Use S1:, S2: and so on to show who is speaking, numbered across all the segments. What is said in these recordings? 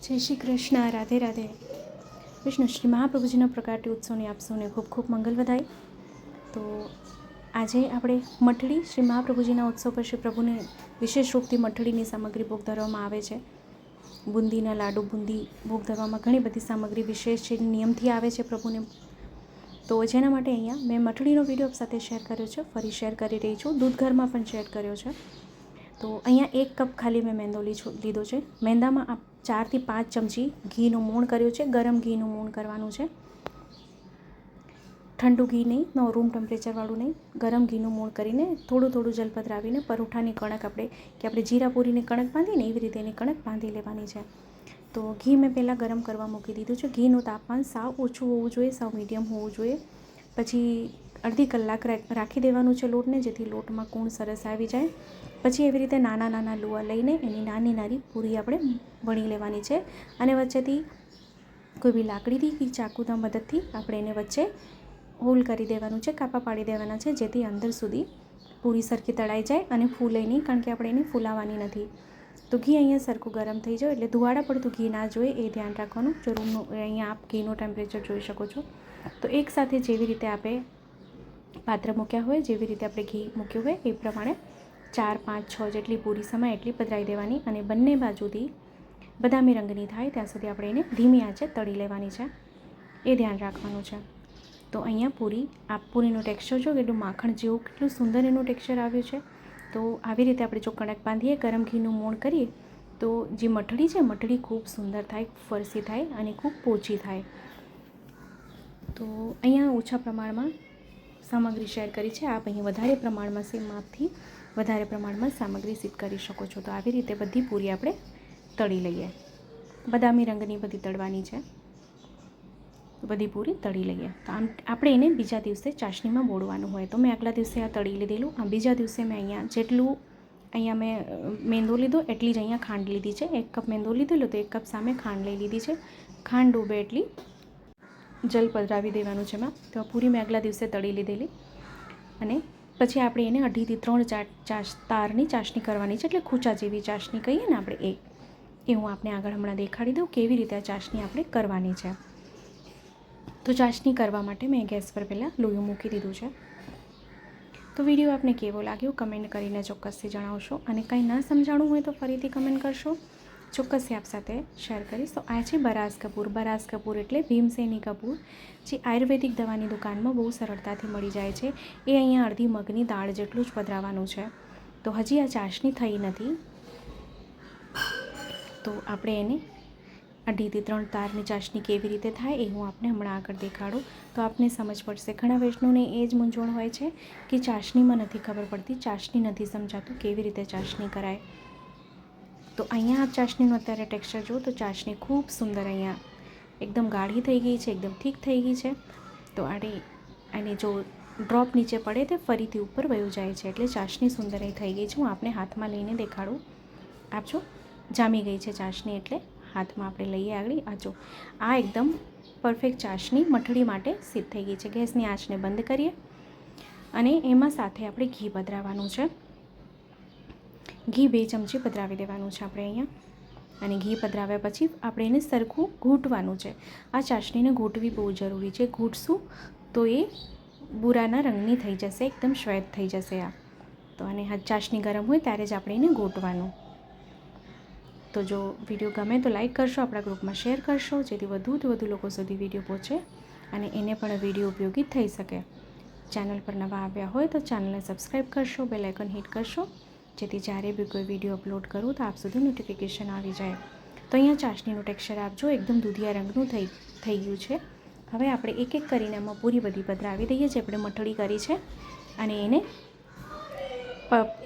S1: જય શ્રી કૃષ્ણ, રાધે રાધે. વિષ્ણુ શ્રી મહાપ્રભુજીના પ્રકાટી ઉત્સવની આપ સૌને ખૂબ ખૂબ મંગલ વધાય. તો આજે આપણે મઠડી શ્રી મહાપ્રભુજીના ઉત્સવ પર શ્રી પ્રભુને વિશેષ રૂપથી મઠડીની સામગ્રી ભોગ ધરવામાં આવે છે. બુંદીના લાડુ, બુંદી ભોગ ધરવામાં ઘણી બધી સામગ્રી વિશેષ છે, નિયમથી આવે છે પ્રભુને. તો જેના માટે અહીંયા મેં મઠડીનો વિડીયો આપ સાથે શેર કર્યો છે, ફરી શેર કરી રહી છું. દૂધ ઘરમાં પણ શેર કર્યો છે. તો અહીંયા 1 કપ ખાલી મેં મેંદો લીધો છે. મેંદામાં 4 થી 5 ચમચી ઘીનું મોણ કર્યું છે. ગરમ ઘીનું મોણ કરવાનું છે, ઠંડુ ઘી નહીં, રૂમ ટેમ્પરેચરવાળું નહીં. ગરમ ઘીનું મોણ કરીને થોડું જલ પધરાવીને પરોઠાની કણક આપણે જીરાપુરીની કણક બાંધીને એવી રીતે એની કણક બાંધી લેવાની છે. તો ઘી મેં પહેલાં ગરમ કરવા મૂકી દીધું છે. ઘીનું તાપમાન સાવ ઓછું હોવું જોઈએ, સાવ મીડિયમ હોવું જોઈએ. પછી અડધી કલાક રાખી દેવાનું છે લોટને, જેથી લોટમાં કૂણ સરસ આવી જાય. પછી એવી રીતે નાના નાના લુવા લઈને એની નાની નાની પૂરી આપણે વણી લેવાની છે. અને વચ્ચેથી કોઈ બી લાકડીથી કે ચાકુના મદદથી આપણે એને વચ્ચે હોલ કરી દેવાનું છે, કાપા પાડી દેવાના છે, જેથી અંદર સુધી પૂરી સરખી તળાઈ જાય અને ફૂલે નહીં, કારણ કે આપણે એને ફૂલાવાની નથી. તો ઘી અહીંયા સરખું ગરમ થઈ જાય એટલે ધુવાડા પડતું ઘી ના જોઈએ, એ ધ્યાન રાખવાનું. જો રૂમનું અહીંયા આપ ઘીનું ટેમ્પરેચર જોઈ શકો છો. તો એકસાથે જેવી રીતે આપણે પાત્ર મૂક્યા હોય, જેવી રીતે આપણે ઘી મૂક્યું હોય એ પ્રમાણે 4, 5, 6 જેટલી પૂરી સમાય એટલી પધરાવી દેવાની. અને બંને બાજુથી બદામી રંગની થાય ત્યાં સુધી આપણે એને ધીમી આંચે તળી લેવાની છે, એ ધ્યાન રાખવાનું છે. તો અહીંયા પૂરીનું ટેક્સચર જો કેટલું માખણ જેવું, કેટલું સુંદર એનું ટેક્સચર આવ્યું છે. તો આવી રીતે આપણે જો કણક બાંધીએ, ગરમ ઘીનું મોણ કરીએ, તો જે મઠડી છે, મઠડી ખૂબ સુંદર થાય, ફરસી થાય અને ખૂબ પોચી થાય. તો અહીંયા ઓછા પ્રમાણમાં સામગ્રી શેર કરી છે. આપ અહીં વધારે પ્રમાણમાં સેમ માપથી વધારે પ્રમાણમાં સામગ્રી સિદ્ધ કરી શકો છો. તો આવી રીતે બધી પૂરી આપણે તળી લઈએ. બદામી રંગની બધી તળવાની છે, બધી પૂરી તળી લઈએ. તો આપણે એને બીજા દિવસે ચાસણીમાં બોળવાનું હોય. તો મેં આગલા દિવસે આ તળી લીધેલું. બીજા દિવસે મેં અહીંયા મેં મેંદો લીધો એટલી જ અહીંયા ખાંડ લીધી છે. 1 કપ મેંદો લીધેલો, તો 1 કપ સામે ખાંડ લઈ લીધી છે. ખાંડ ડૂબે એટલી જલ પધરાવી દેવાનું છે એમાં. તો આ પૂરી મેં આગલા દિવસે તળી લીધેલી. અને પછી આપણે એને 2.5 થી 3 તારની ચાસણી કરવાની છે, એટલે ખૂંચા જેવી ચાસણી કહીએ ને આપણે, એ હું આપને આગળ હમણાં દેખાડી દઉં કેવી રીતે આ ચાસણી આપણે કરવાની છે. તો ચાસણી કરવા માટે મેં ગેસ પર પહેલાં લોયું મૂકી દીધું છે. તો વિડીયો આપને કેવો લાગ્યો કમેન્ટ કરીને ચોક્કસથી જણાવશો. અને કંઈ ના સમજાણું હોય તો ફરીથી કમેન્ટ કરશો, ચોક્કસથી આપ સાથે શેર કરીશ. તો આ છે બરાસ કપૂર. બરાસ કપૂર એટલે ભીમસેની કપૂર, જે આયુર્વેદિક દવાની દુકાનમાં બહુ સરળતાથી મળી જાય છે. એ અહીંયા અડધી મગની દાળ જેટલું જ પધરાવવાનું છે. તો હજી આ ચાસણી થઈ નથી, તો આપણે એને 2.5 થી 3 તારની ચાસણી કેવી રીતે થાય એ હું આપને હમણાં આગળ દેખાડું, તો આપને સમજ પડશે. ઘણા વૈષ્ણવને એ જ મૂંઝવણ હોય છે કે ચાસણીમાં નથી ખબર પડતી, ચાસણી નથી સમજાતું કેવી રીતે ચાસણી કરાય. તો અહીંયા આપ ચાસણીનું અત્યારે ટેક્સચર જુઓ, તો ચાસણી ખૂબ સુંદર અહીંયા એકદમ ગાઢી થઈ ગઈ છે, એકદમ ઠીક થઈ ગઈ છે. તો આને જો ડ્રોપ નીચે પડે તે ફરીથી ઉપર વયું જાય છે, એટલે ચાસણી સુંદર એ થઈ ગઈ છે. હું આપને હાથમાં લઈને દેખાડું. આપ જો જામી ગઈ છે ચાસણી, એટલે હાથમાં આપણે લઈએ આગળ. આ એકદમ પરફેક્ટ ચાસણી મઠડી માટે સિદ્ધ થઈ ગઈ છે. ગેસની આંચને બંધ કરીએ અને એમાં સાથે આપણે ઘી પધરાવવાનું છે. ઘી 2 ચમચી પધરાવી દેવાનું છે આપણે અહીંયા. અને ઘી પધરાવ્યા પછી આપણે એને સરખું ઘૂંટવાનું છે. આ ચાસણીને ઘૂંટવી બહુ જરૂરી છે. ઘૂંટશું તો એ બુરાના રંગની થઈ જશે, એકદમ શ્વેત થઈ જશે આ. તો અને ચાસણી ગરમ હોય ત્યારે જ આપણે એને ઘૂંટવાનું. તો જો વિડીયો ગમે તો લાઈક કરશો, આપણા ગ્રુપમાં શેર કરશો, જેથી વધુ લોકો સુધી વિડીયો પહોંચે અને એને પણ વિડીયો ઉપયોગી થઈ શકે. ચેનલ પર નવા આવ્યા હોય તો ચેનલને સબસ્ક્રાઈબ કરશો, બેલ આઇકન હિટ કરશો, જેથી જ્યારે બી કોઈ વિડીયો અપલોડ કરું તો આપ સુધી નોટિફિકેશન આવી જાય. તો અહીંયા ચાસણીનું ટેક્સચર આપજો, એકદમ દૂધિયા રંગનું થઈ ગયું છે. હવે આપણે એક એક કરીને એમાં પૂરી બધી પધરાવી દઈએ, જે આપણે મઠડી કરી છે. અને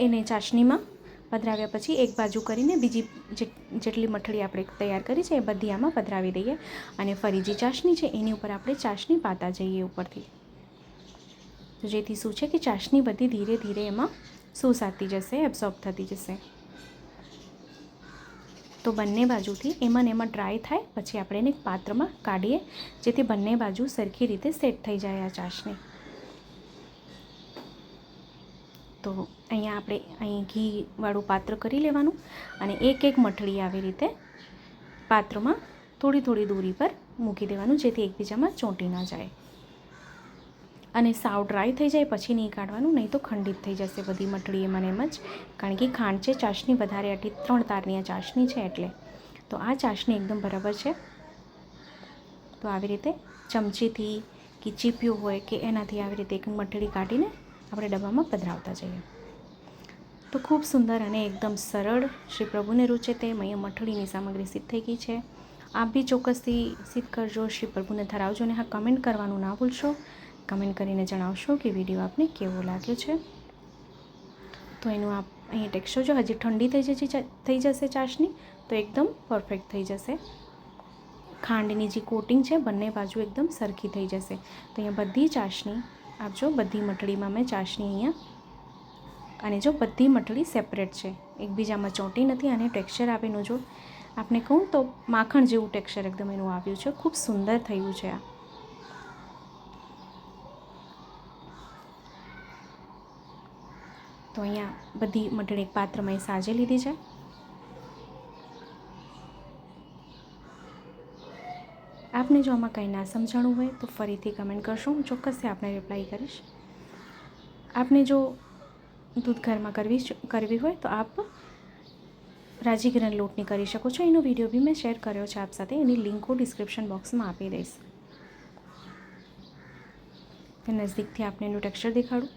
S1: એને ચાસણીમાં પધરાવ્યા પછી એક બાજુ કરીને બીજી જેટલી મઠડી આપણે તૈયાર કરી છે એ બધી આમાં પધરાવી દઈએ. અને ફરી જે ચાસણી છે એની ઉપર આપણે ચાસણી પાતા જઈએ ઉપરથી. તો જેથી શું છે કે ચાસણી બધી ધીરે ધીરે એમાં સુસાતી જશે, એબ્સોર્બ થતી જશે. તો બંને બાજુથી એમાં ડ્રાય થાય પછી આપણે એને પાત્રમાં કાઢીએ, જેથી બંને બાજુ સરખી રીતે સેટ થઈ જાય આ ચાસણી. તો અહીંયા આપણે ઘીવાળું પાત્ર કરી લેવાનું અને એક મઠડી આવી રીતે પાત્રમાં થોડી થોડી દૂરી પર મૂકી દેવાનું, જેથી એકબીજામાં ચોંટી ના જાય. અને સાવ ડ્રાય થઈ જાય પછી નહીં કાઢવાનું, નહીં તો ખંડિત થઈ જશે બધી મઠળી એમાં એમ જ, કારણ કે ખાંડ છે, ચાસણી વધારે આટલી 3 તારની આ ચાસણી છે એટલે. તો આ ચાસણી એકદમ બરાબર છે. તો આવી રીતે ચમચીથી કે ચીપ્યું હોય કે એનાથી આવી રીતે એક મઠળી કાઢીને આપણે ડબ્બામાં પધરાવતા જઈએ. તો ખૂબ સુંદર અને એકદમ સરળ શ્રી પ્રભુને રૂચે તેમ અહીંયા મઠળીની સામગ્રી સિદ્ધ થઈ ગઈ છે. આપ બી ચોક્કસથી સિદ્ધ કરજો, શ્રી પ્રભુને ધરાવજો. અને હા, કમેન્ટ કરવાનું ના ભૂલશો. કમેન્ટ કરીને જણાવશો કે વિડીયો આપને કેવો લાગ્યો છે. તો એનું આપ અહીં ટેક્સચર જો હજી ઠંડી થઈ જશે ચાસણી તો એકદમ પરફેક્ટ થઈ જશે. ખાંડની જે કોટિંગ છે બંને બાજુ એકદમ સરખી થઈ જશે. તો અહીંયા બધી ચાસણી આપજો, બધી મઠળીમાં મેં ચાસણી અહીંયા, અને જો બધી મઠળી સેપરેટ છે, એકબીજામાં ચોંટી નથી. અને ટેક્સચર આપેનું જો આપને કહું તો માખણ જેવું ટેક્સચર એકદમ એનું આવ્યું છે. ખૂબ સુંદર થયું છે આ. તો અહીંયા બધી મઠળી એક પાત્રમાં સાજે લીધી છે. આપને જો આમાં કંઈ ના સમજાણું હોય તો ફરીથી કમેન્ટ કરશો, હું ચોક્કસથી આપને રિપ્લાય કરીશ. આપને જો દૂધ ઘરમાં કરવી હોય તો આપ રાજીગરાના લોટની કરી શકો છો. એનો વિડીયો બી મેં શેર કર્યો છે આપ સાથે, એની લિંકો ડિસ્ક્રિપ્શન બોક્સમાં આપી દઈશ. નજીકથી આપને એનું ટેક્સચર દેખાડું.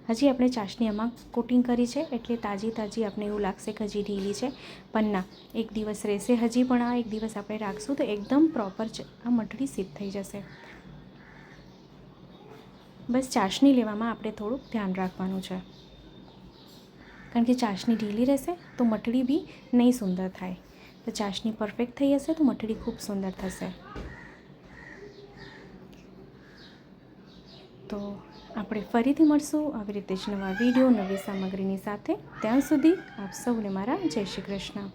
S1: હજી આપણે ચાસણી આમાં કોટિંગ કરી છે એટલે તાજી આપણે એવું લાગશે કે હજી ઢીલી છે, પણ ના, એક દિવસ રહેશે હજી, પણ આ એક દિવસ આપણે રાખશું તો એકદમ પ્રોપર આ મઠળી સિદ્ધ થઈ જશે. બસ ચાસણી લેવામાં આપણે થોડુંક ધ્યાન રાખવાનું છે, કારણ કે ચાસણી ઢીલી રહેશે તો મઠળી બી નહીં સુંદર થાય. તો ચાસણી પરફેક્ટ થઈ હશે તો મઠળી ખૂબ સુંદર થશે. તો આપણે ફરીથી મળશું આવી રીતે જ નવા વિડીયો, નવી સામગ્રીની સાથે. ત્યાં સુધી આપ સૌને મારા જય શ્રી કૃષ્ણ.